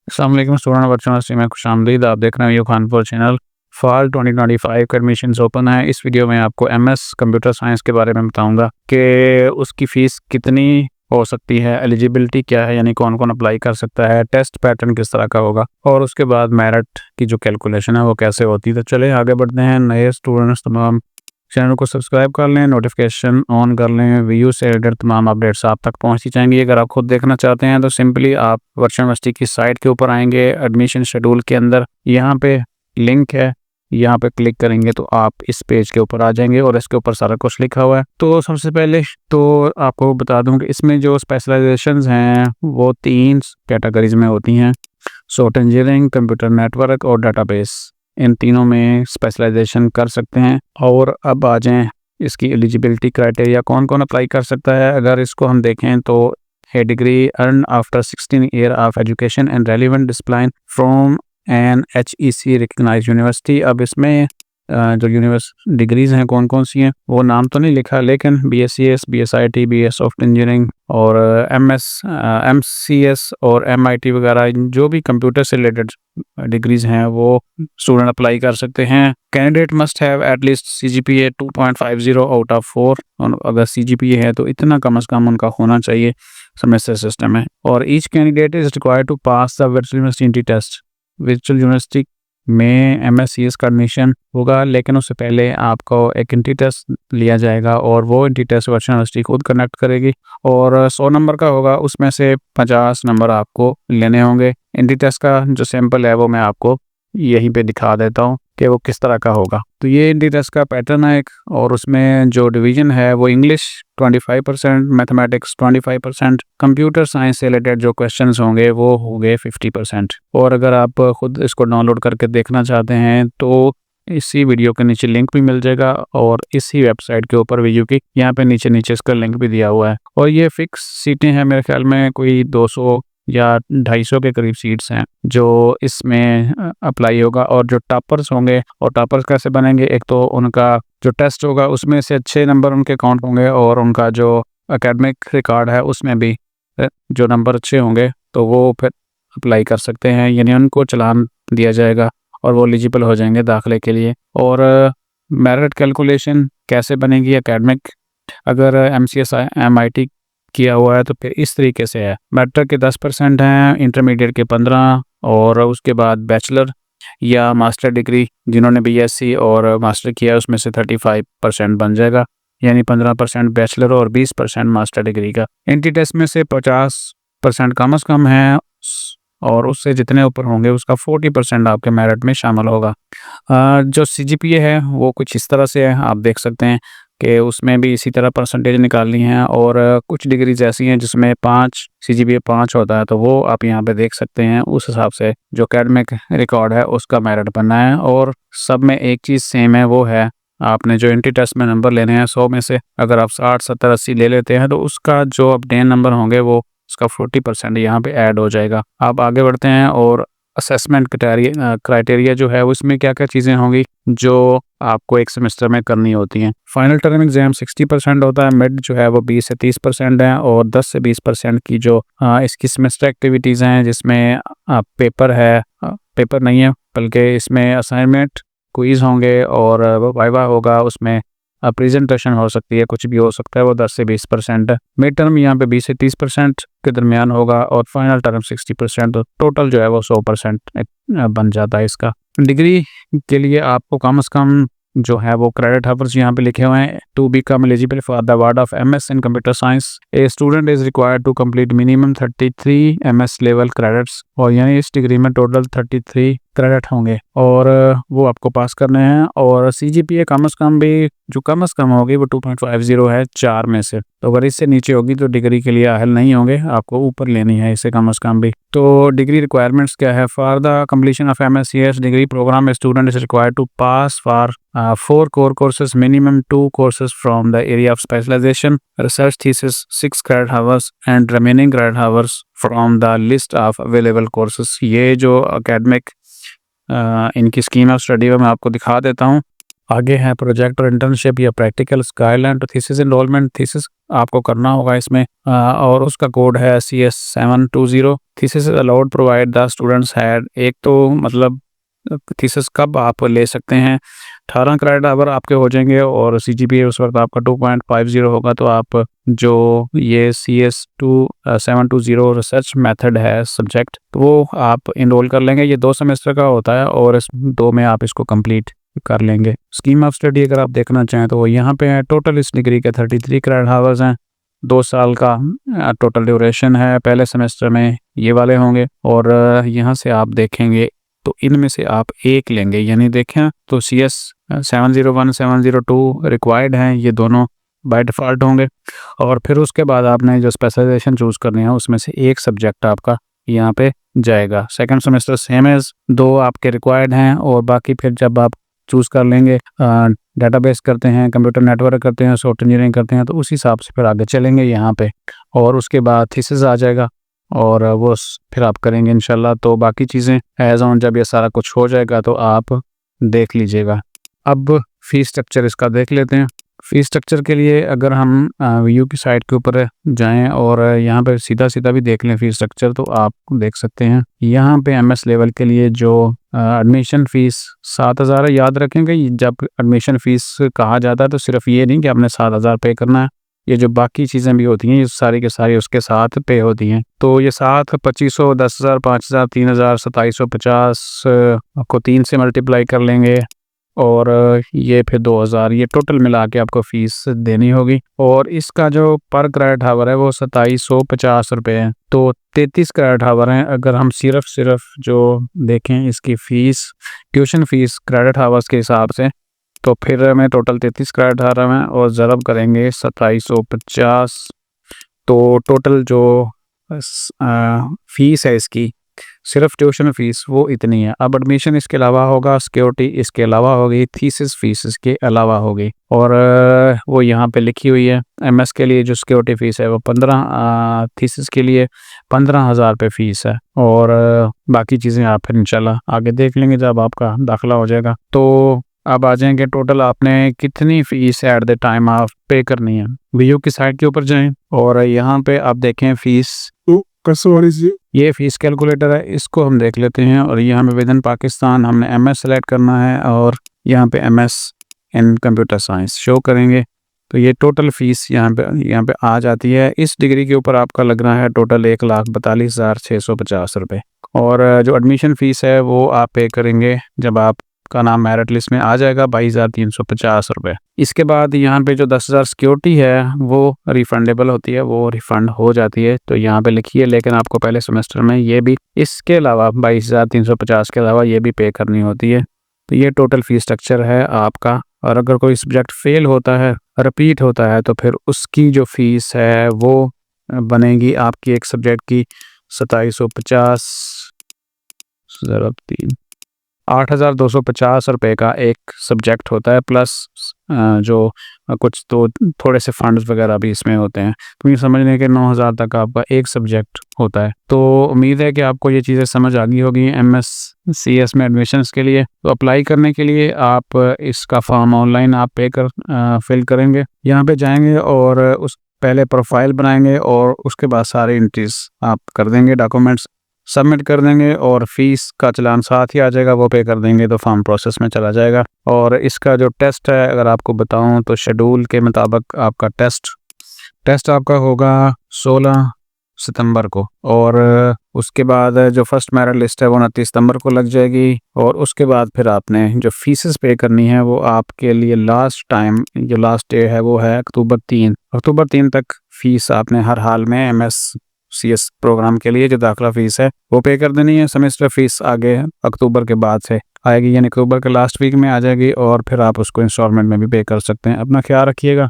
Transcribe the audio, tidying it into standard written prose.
अस्सलाम वालेकुम student virtual में खुशामदीद। आप देख रहे हैं यू खानपुर चैनल। फॉल 2025 का एडमिशन्स ओपन है। इस वीडियो में आपको एमएस कंप्यूटर साइंस के बारे में बताऊंगा कि उसकी फ़ीस कितनी हो सकती है, एलिजिबिलिटी क्या है, यानी कौन कौन अप्लाई कर सकता है, टेस्ट पैटर्न किस तरह का होगा और उसके बाद मेरिट की जो कैलकुलेशन है वो कैसे होती है। तो चले आगे बढ़ते हैं। नए स्टूडेंट्स तमाम चैनल को सब्सक्राइब कर लें, नोटिफिकेशन ऑन कर लें, वीडियो से रिलेटेड तमाम अपडेट्स आप तक पहुंची जाएंगी। अगर आप खुद देखना चाहते हैं तो सिंपली आप वर्चुअल यूनिवर्सिटी की साइट के ऊपर आएंगे, एडमिशन शेड्यूल के अंदर यहाँ पे लिंक है, यहाँ पे क्लिक करेंगे तो आप इस पेज के ऊपर आ जाएंगे और इसके ऊपर सारा कुछ लिखा हुआ है। तो सबसे पहले तो आपको बता दूं कि इसमें जो स्पेशलाइजेशंस हैं वो 3 कैटेगरीज में होती हैं: सॉफ्टवेयर इंजीनियरिंग, कंप्यूटर नेटवर्क और डाटाबेस। इन तीनों में स्पेशलाइजेशन कर सकते हैं। और अब आ जाएं इसकी एलिजिबिलिटी क्राइटेरिया, कौन कौन अप्लाई कर सकता है। अगर इसको हम देखें तो है degree earn after 16 year of education and relevant discipline from an HEC recognised university. अब इसमें जो डिग्रीज़ हैं कौन कौन सी हैं वो नाम तो नहीं लिखा, लेकिन BScs, BSIT, BS software engineering और MCS और MIT वगैरह जो भी कंप्यूटर से रिलेटेड डिग्रीज़ हैं वो स्टूडेंट अप्लाई कर सकते हैं। Candidate must have at least CGPA 2.50 out of 4। और अगर CGPA है तो इतना कम से कम उनका होना चाहिए सेमेस्टर सिस्टम में। और each candidate is required to pass the virtual university test. Virtual university में MSCS का एडमिशन होगा, लेकिन उससे पहले आपको एक एंट्री टेस्ट लिया जाएगा और वो एंट्री टेस्ट वर्चुअल यूनिवर्सिटी खुद कंडक्ट करेगी और 100 नंबर का होगा। उसमें से 50 नंबर आपको लेने होंगे। एंट्री टेस्ट का जो सैंपल है वो मैं आपको यहीं पे दिखा देता हूँ कि वो किस तरह का होगा। तो ये एंट्री टेस्ट का पैटर्न है एक, और उसमें जो डिवीज़न है वो इंग्लिश 25%, मैथमेटिक्स 25%, कंप्यूटर साइंस से रिलेटेड जो क्वेश्चंस होंगे वो होंगे 50%। और अगर आप खुद इसको डाउनलोड करके देखना चाहते हैं तो इसी वीडियो के नीचे लिंक भी मिल जाएगा और इसी वेबसाइट के ऊपर वीडियो की यहाँ पे नीचे इसका लिंक भी दिया हुआ है। और ये फिक्स सीटें हैं, मेरे ख्याल में कोई 200 या 250 के करीब सीट्स हैं जो इसमें अप्लाई होगा। और जो टॉपर्स होंगे, और टॉपर्स कैसे बनेंगे, एक तो उनका जो टेस्ट होगा उसमें से अच्छे नंबर उनके काउंट होंगे और उनका जो एकेडमिक रिकॉर्ड है उसमें भी जो नंबर अच्छे होंगे तो वो फिर अप्लाई कर सकते हैं, यानी उनको चालान दिया जाएगा और वो एलिजिबल हो जाएंगे दाखिले के लिए। और मेरिट कैलकुलेशन कैसे बनेगी एकेडमिक, अगर MCS MIT किया हुआ है तो फिर इस तरीके से है। मैट्रिक के 10% हैं, इंटरमीडिएट के 15, और उसके बाद बैचलर या मास्टर डिग्री जिन्होंने BSc और मास्टर किया है उसमें से 35% बन जाएगा, यानी 15% बैचलर और 20% मास्टर डिग्री का। एंट्री टेस्ट में से 50% कम से कम है और उससे जितने ऊपर होंगे उसका 40% आपके मेरिट में शामिल होगा। जो CGPA है वो कुछ इस तरह से है, आप देख सकते हैं कि उसमें भी इसी तरह परसेंटेज निकालनी है। और कुछ डिग्रीज ऐसी हैं जिसमें 5 CGPA 5 होता है, तो वो आप यहाँ पे देख सकते हैं। उस हिसाब से जो एकेडमिक रिकॉर्ड है उसका मेरिट बनना है। और सब में एक चीज़ सेम है, वो है आपने जो एंट्री टेस्ट में नंबर लेने हैं 100 में से अगर आप 60, 70, 80 ले लेते हैं तो उसका जो अपडेट नंबर होंगे वो उसका 40% यहाँ पे ऐड हो जाएगा। आप आगे बढ़ते हैं और असेसमेंट क्राइटेरिया जो है उसमें क्या क्या चीज़ें होंगी जो आपको एक सेमेस्टर में करनी होती हैं। फाइनल टर्म एग्जाम 60% होता है, मिड जो है वो 20 से 30% है, और 10 से 20% की जो इसकी सेमेस्टर एक्टिविटीज़ हैं जिसमें पेपर है, पेपर नहीं है बल्कि इसमें असाइनमेंट, क्विज़ होंगे और वाइवा होगा, उसमें प्रेजेंटेशन हो सकती है, कुछ भी हो सकता है, वो 10 से 20% है। मिड टर्म यहाँ पे 20 से 30% के दरमियान होगा और फाइनल टर्म 60%, तो टोटल जो है वो 100% बन जाता है इसका। डिग्री के लिए आपको कम से कम जो है वो क्रेडिट हावर्स यहाँ पे लिखे हुए हैं। To become eligible for the award of MS in computer science a student is required to complete minimum 33 MS level credits, और यानी इस डिग्री में टोटल 33 क्रेडिट होंगे और वो आपको पास करने हैं। और CGPA कम से कम भी जो कम से कम होगी वो 2.50 है 4 में से, तो अगर इससे नीचे होगी तो डिग्री के लिए अहल नहीं होंगे, आपको ऊपर लेनी है इससे कम से कम भी। तो डिग्री रिक्वायरमेंट्स क्या है? For the completion of MSCS degree programme student is required to pass for 4 core courses, minimum 2 courses from the area of specialization, research thesis 6 credit hours and remaining credit hours from the list of available courses। ये जो academic इनकी scheme of study है मैं आपको दिखा देता हूँ। आगे है प्रोजेक्ट और इंटर्नशिप या practical guideline to thesis enrolment. Thesis आपको करना होगा इसमें और उसका कोड है CS720। Thesis allowed provide the students had, एक तो मतलब थीसिस कब आप ले सकते हैं, 18 क्रेडिट आवर आपके हो जाएंगे और CGPA उस वक्त आपका 2.50 होगा। तो आप जो ये CS720 रिसर्च मेथड है सब्जेक्ट, तो वो आप इनरोल कर लेंगे। ये 2 सेमेस्टर का होता है और इस 2 में आप इसको कंप्लीट कर लेंगे। स्कीम ऑफ स्टडी अगर आप देखना चाहें तो वो यहाँ पे है। टोटल इस डिग्री के 33 क्रेडिट आवर्स हैं, 2 साल का टोटल ड्यूरेशन है। पहले सेमेस्टर में ये वाले होंगे और यहाँ से आप देखेंगे तो इनमें से आप एक लेंगे, यानी देखें तो CS701 702 रिक्वायर्ड हैं, ये दोनों बाय डिफ़ॉल्ट होंगे। और फिर उसके बाद आपने जो स्पेशलाइजेशन चूज़ करनी है उसमें से एक सब्जेक्ट आपका यहाँ पे जाएगा। सेकंड सेमेस्टर सेम एज 2 आपके रिक्वायर्ड हैं और बाकी फिर जब आप चूज़ कर लेंगे, डेटाबेस करते हैं, कंप्यूटर नेटवर्क करते हैं, सॉफ्टवेयर इंजीनियरिंग करते हैं, तो उस हिसाब से फिर आगे चलेंगे यहाँ पे। और उसके बाद थीसिस आ जाएगा और वो फिर आप करेंगे इंशाल्लाह। तो बाकी चीज़ें एज ऑन जब ये सारा कुछ हो जाएगा तो आप देख लीजिएगा। अब फ़ी स्ट्रक्चर इसका देख लेते हैं। फ़ी स्ट्रक्चर के लिए अगर हम VU की साइट के ऊपर जाएं और यहाँ पे सीधा भी देख लें फ़ी स्ट्रक्चर, तो आप देख सकते हैं यहाँ पे MS लेवल के लिए जो एडमिशन फ़ीस 7,000 है। याद रखेंगे जब एडमिशन फ़ीस कहा जाता है तो सिर्फ ये नहीं कि आपने 7,000 पे करना है, ये जो बाकी चीज़ें भी होती हैं ये सारी के सारी उसके साथ पे होती हैं। तो ये 7, 2500, 10,000, 5,000, 3,000, 2750 को 3 से मल्टीप्लाई कर लेंगे और ये फिर 2,000, ये टोटल मिला के आपको फ़ीस देनी होगी। और इसका जो पर क्रेडिट आवर है वो 2750 रुपये है। तो 33 क्रेडिट आवर हैं। अगर हम सिर्फ जो देखें इसकी fees, tuition fees credit hours के हिसाब से, तो फिर हमें टोटल 33 क्रेडिट आ रहा है और ज़रब करेंगे 2750, तो टोटल जो फ़ीस है इसकी सिर्फ ट्यूशन फ़ीस वो इतनी है। अब एडमिशन इसके अलावा होगा, सिक्योरिटी इसके अलावा होगी, थीसिस फ़ीस इसके अलावा होगी और वो यहाँ पे लिखी हुई है। MS के लिए जो सिक्योरिटी फ़ीस है वो 15, थीसिस के लिए 15,000 रुपये फ़ीस है और बाकी चीज़ें आप फिर इंशाल्लाह आगे देख लेंगे जब आपका दाखिला हो जाएगा। तो अब आ जाएंगे टोटल आपने कितनी फ़ीस एट द टाइम आप पे करनी है। VU की साइट के ऊपर जाएं और यहाँ पे आप देखें फ़ीस, ये फ़ीस कैलकुलेटर है, इसको हम देख लेते हैं। और यहाँ पे विद इन पाकिस्तान हमने MS सेलेक्ट करना है और यहाँ पे MS in computer science show करेंगे। तो ये टोटल फ़ीस यहाँ पे आ जाती है। इस डिग्री के ऊपर आपका लग रहा है टोटल 1,42,650 रुपये। और जो एडमिशन फ़ीस है वो आप पे करेंगे जब आपका नाम मेरिट लिस्ट में आ जाएगा, 22,350 रुपये। इसके बाद यहाँ पे जो 10,000 सिक्योरिटी है वो रिफंडेबल होती है, वो रिफ़ंड हो जाती है। तो यहाँ पे लिखिए, लेकिन आपको पहले सेमेस्टर में ये भी इसके अलावा 22,350 के अलावा ये भी पे करनी होती है। तो ये टोटल फ़ीस स्ट्रक्चर है आपका। और अगर कोई सब्जेक्ट फ़ेल होता है, रिपीट होता है, तो फिर उसकी जो फ़ीस है वो बनेगी आपकी एक सब्जेक्ट की 2750 ज़रब 3, 8,250 रुपये का एक सब्जेक्ट होता है, प्लस जो कुछ तो थोड़े से फंड्स वगैरह भी इसमें होते हैं। तो ये समझने के 9,000 तक आपका एक सब्जेक्ट होता है। तो उम्मीद है कि आपको ये चीज़ें समझ आ गई होगी MS CS में एडमिशन्स के लिए। तो अप्लाई करने के लिए आप इसका फॉर्म ऑनलाइन आप फिल करेंगे, यहाँ पे जाएंगे और उस पहले प्रोफाइल बनाएंगे और उसके बाद सारे एंट्रीज आप कर देंगे, डॉक्यूमेंट्स सबमिट कर देंगे और फ़ीस का चालान साथ ही आ जाएगा, वो पे कर देंगे तो फॉर्म प्रोसेस में चला जाएगा। और इसका जो टेस्ट है अगर आपको बताऊं तो शेड्यूल के मुताबिक आपका टेस्ट आपका होगा 16 सितंबर को और उसके बाद जो फर्स्ट मेरिट लिस्ट है वो 29 सितंबर को लग जाएगी। और उसके बाद फिर आपने जो फीसेस पे करनी है वो आपके लिए जो लास्ट डे है वो है अक्टूबर 3 तक फ़ीस आपने हर हाल में MS CS प्रोग्राम के लिए जो दाखिला फ़ीस है वो पे कर देनी है। सेमेस्टर फ़ीस आगे अक्टूबर के बाद से आएगी, यानी अक्टूबर के लास्ट वीक में आ जाएगी और फिर आप उसको इंस्टॉलमेंट में भी पे कर सकते हैं। अपना ख्याल रखिएगा।